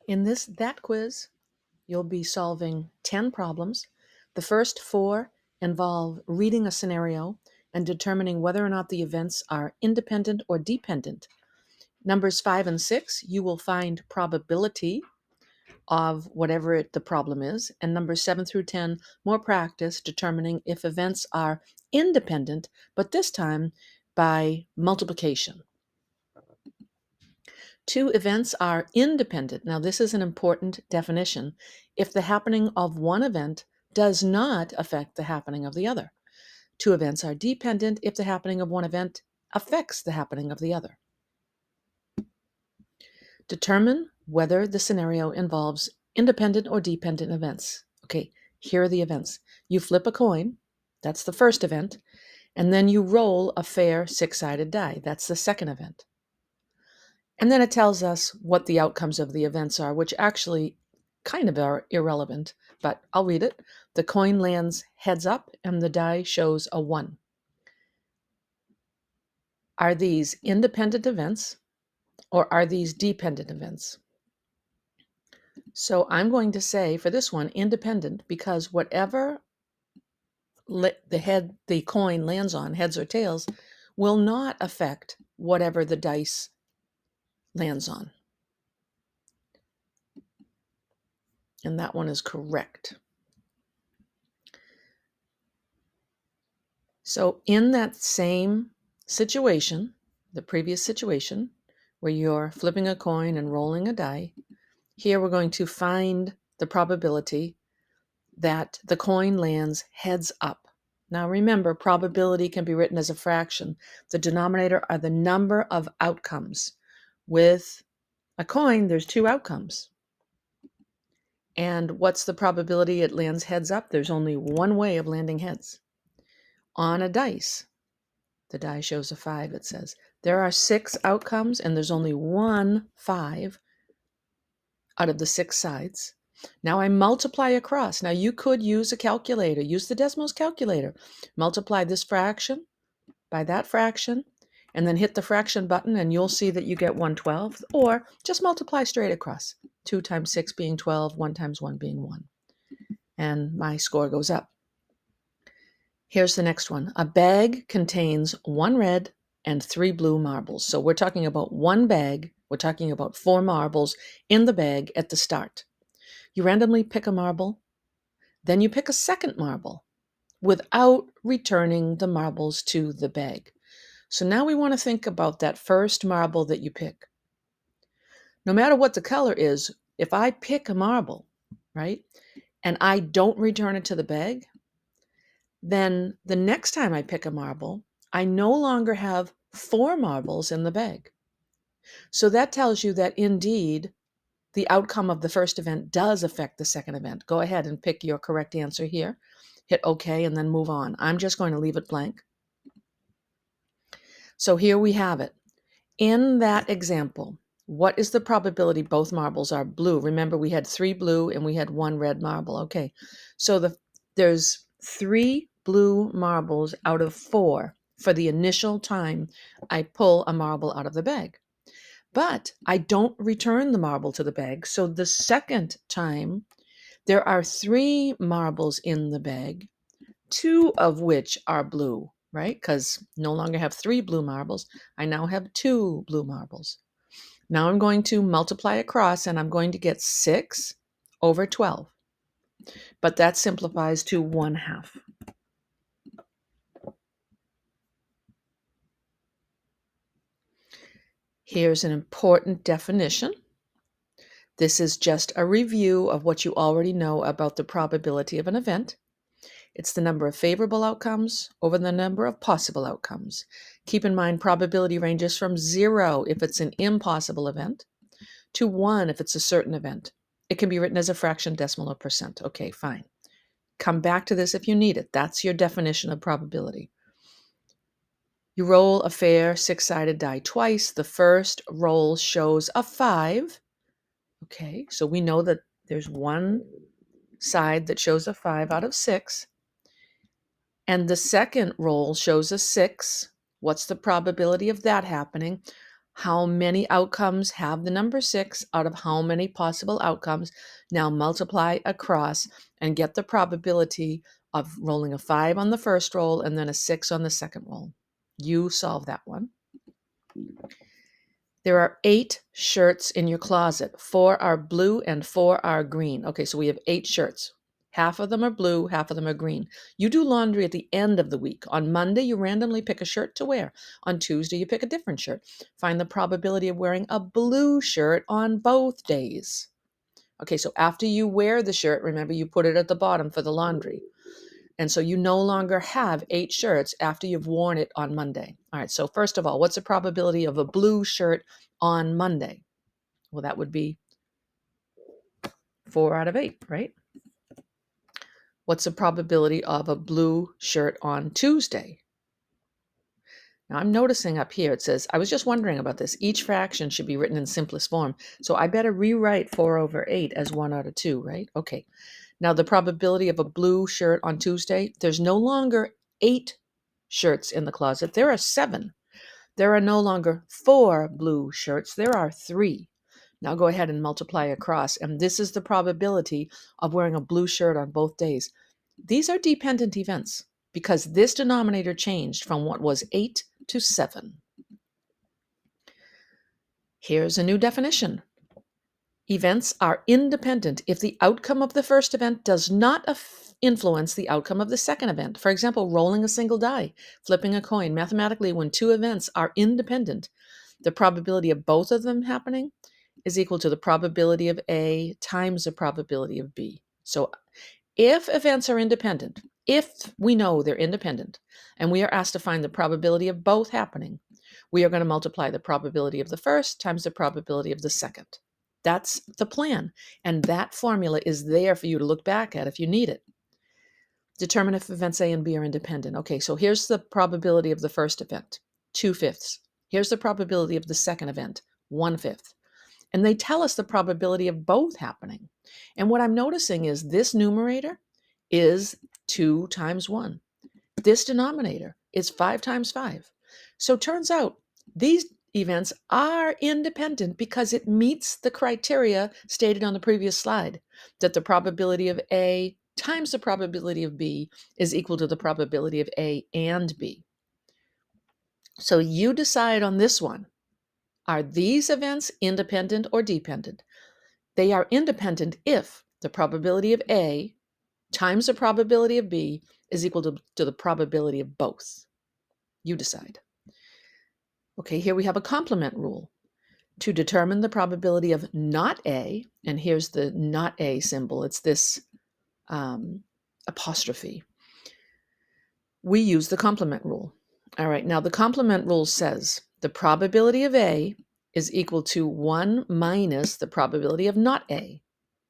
In this ThatQuiz, you'll be solving 10 problems. The first 4 involve reading a scenario and determining whether or not the events are independent or dependent. Numbers 5 and 6, you will find probability of whatever the problem is. And numbers 7 through 10, more practice determining if events are independent, but this time by multiplication. 2 events are independent. Now, this is an important definition. If the happening of one event does not affect the happening of the other. 2 events are dependent if the happening of one event affects the happening of the other. Determine whether the scenario involves independent or dependent events. Okay, here are the events. You flip a coin, that's the first event, and then you roll a fair 6-sided die. That's the second event. And then it tells us what the outcomes of the events are, which actually kind of are irrelevant, but I'll read it. The coin lands heads up and the die shows a 1. Are these independent events or are these dependent events? So I'm going to say for this one, independent, because whatever the coin lands on, heads or tails, will not affect whatever the dice lands on. And that one is correct. So in that same situation, the previous situation, where you're flipping a coin and rolling a die, here we're going to find the probability that the coin lands heads up. Now remember, probability can be written as a fraction. The denominator are the number of outcomes. With a coin, there's 2 outcomes. And what's the probability it lands heads up? There's only one way of landing heads. On a dice, the die shows a 5, it says. There are 6 outcomes, and there's only one 5 out of the 6 sides. Now I multiply across. Now you could use a calculator, use the Desmos calculator. Multiply this fraction by that fraction, and then hit the fraction button, and you'll see that you get 1/12. Or just multiply straight across. 2 times 6 being 12, 1 times 1 being 1. And my score goes up. Here's the next one. A bag contains 1 red and 3 blue marbles. So we're talking about one bag. We're talking about 4 marbles in the bag at the start. You randomly pick a marble, then you pick a second marble without returning the marbles to the bag. So now we want to think about that first marble that you pick. No matter what the color is, if I pick a marble, right, and I don't return it to the bag, then the next time I pick a marble, I no longer have 4 marbles in the bag. So that tells you that indeed the outcome of the first event does affect the second event. Go ahead and pick your correct answer here. Hit OK and then move on. I'm just going to leave it blank. So here we have it. In that example, what is the probability both marbles are blue? Remember, we had 3 blue and we had 1 red marble. Okay, so there's 3 blue marbles out of 4 for the initial time I pull a marble out of the bag. But I don't return the marble to the bag. So the second time, there are 3 marbles in the bag, 2 of which are blue, right? Because no longer have 3 blue marbles. I now have 2 blue marbles. Now I'm going to multiply across and I'm going to get 6 over 12. But that simplifies to 1/2. Here's an important definition. This is just a review of what you already know about the probability of an event. It's the number of favorable outcomes over the number of possible outcomes. Keep in mind, probability ranges from 0 if it's an impossible event to 1 if it's a certain event. It can be written as a fraction, decimal, or percent. Okay, fine. Come back to this if you need it. That's your definition of probability. You roll a fair 6-sided die twice. The first roll shows a 5. Okay, so we know that there's one side that shows a 5 out of 6. And the second roll shows a 6. What's the probability of that happening? How many outcomes have the number 6 out of how many possible outcomes? Now multiply across and get the probability of rolling a 5 on the first roll and then a 6 on the second roll. You solve that one. There are 8 shirts in your closet. 4 are blue and 4 are green. Okay, so we have 8 shirts. Half of them are blue, half of them are green. You do laundry at the end of the week. On Monday, you randomly pick a shirt to wear. On Tuesday, you pick a different shirt. Find the probability of wearing a blue shirt on both days. Okay, so after you wear the shirt, remember you put it at the bottom for the laundry. And so you no longer have 8 shirts after you've worn it on Monday. All right, so first of all, what's the probability of a blue shirt on Monday? Well, that would be 4 out of 8, right? What's the probability of a blue shirt on Tuesday? Now I'm noticing up here, it says, I was just wondering about this. Each fraction should be written in simplest form. So I better rewrite 4 over 8 as 1 out of 2, right? Okay. Now the probability of a blue shirt on Tuesday, there's no longer 8 shirts in the closet. There are 7. There are no longer 4 blue shirts. There are 3. Now go ahead and multiply across. And this is the probability of wearing a blue shirt on both days. These are dependent events because this denominator changed from what was 8 to 7. Here's a new definition. Events are independent if the outcome of the first event does not influence the outcome of the second event. For example, rolling a single die, flipping a coin. Mathematically, when 2 events are independent, the probability of both of them happening is equal to the probability of A times the probability of B. So if events are independent, if we know they're independent, and we are asked to find the probability of both happening, we are going to multiply the probability of the first times the probability of the second. That's the plan. And that formula is there for you to look back at if you need it. Determine if events A and B are independent. Okay, so here's the probability of the first event, 2/5. Here's the probability of the second event, 1/5. And they tell us the probability of both happening. And what I'm noticing is this numerator is 2 times 1. This denominator is 5 times 5. So it turns out these events are independent because it meets the criteria stated on the previous slide, that the probability of A times the probability of B is equal to the probability of A and B. So you decide on this one. Are these events independent or dependent? They are independent if the probability of A times the probability of B is equal to the probability of both. You decide. Okay, here we have a complement rule. To determine the probability of not A, and here's the not A symbol, it's this apostrophe. We use the complement rule. All right, now the complement rule says the probability of A is equal to 1 minus the probability of not A.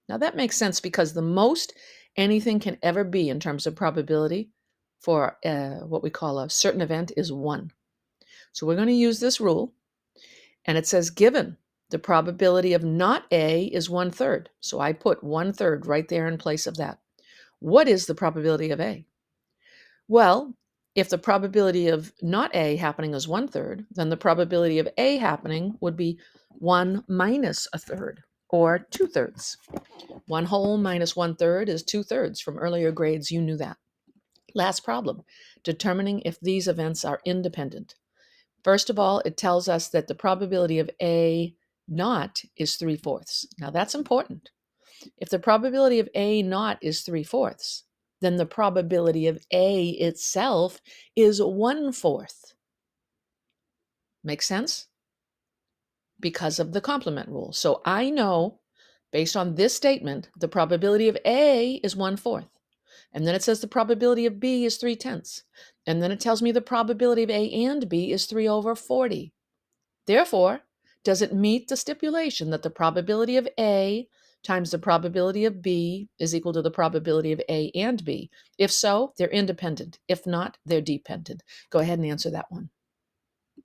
Now that makes sense because the most anything can ever be in terms of probability for what we call a certain event is 1. So we're going to use this rule, and it says given the probability of not A is 1/3. So I put 1/3 right there in place of that. What is the probability of A? Well, if the probability of not A happening is 1/3, then the probability of A happening would be 1 minus 1/3, or 2/3. 1 whole minus 1/3 is 2/3. From earlier grades, you knew that. Last problem, determining if these events are independent. First of all, it tells us that the probability of A naught is 3/4. Now that's important. If the probability of A naught is 3/4, then the probability of A itself is 1/4. Make sense? Because of the complement rule. So I know, based on this statement, the probability of A is 1/4. And then it says the probability of B is 3/10. And then it tells me the probability of A and B is 3/40. Therefore, does it meet the stipulation that the probability of A times the probability of B is equal to the probability of A and B? If so, they're independent. If not, they're dependent. Go ahead and answer that one.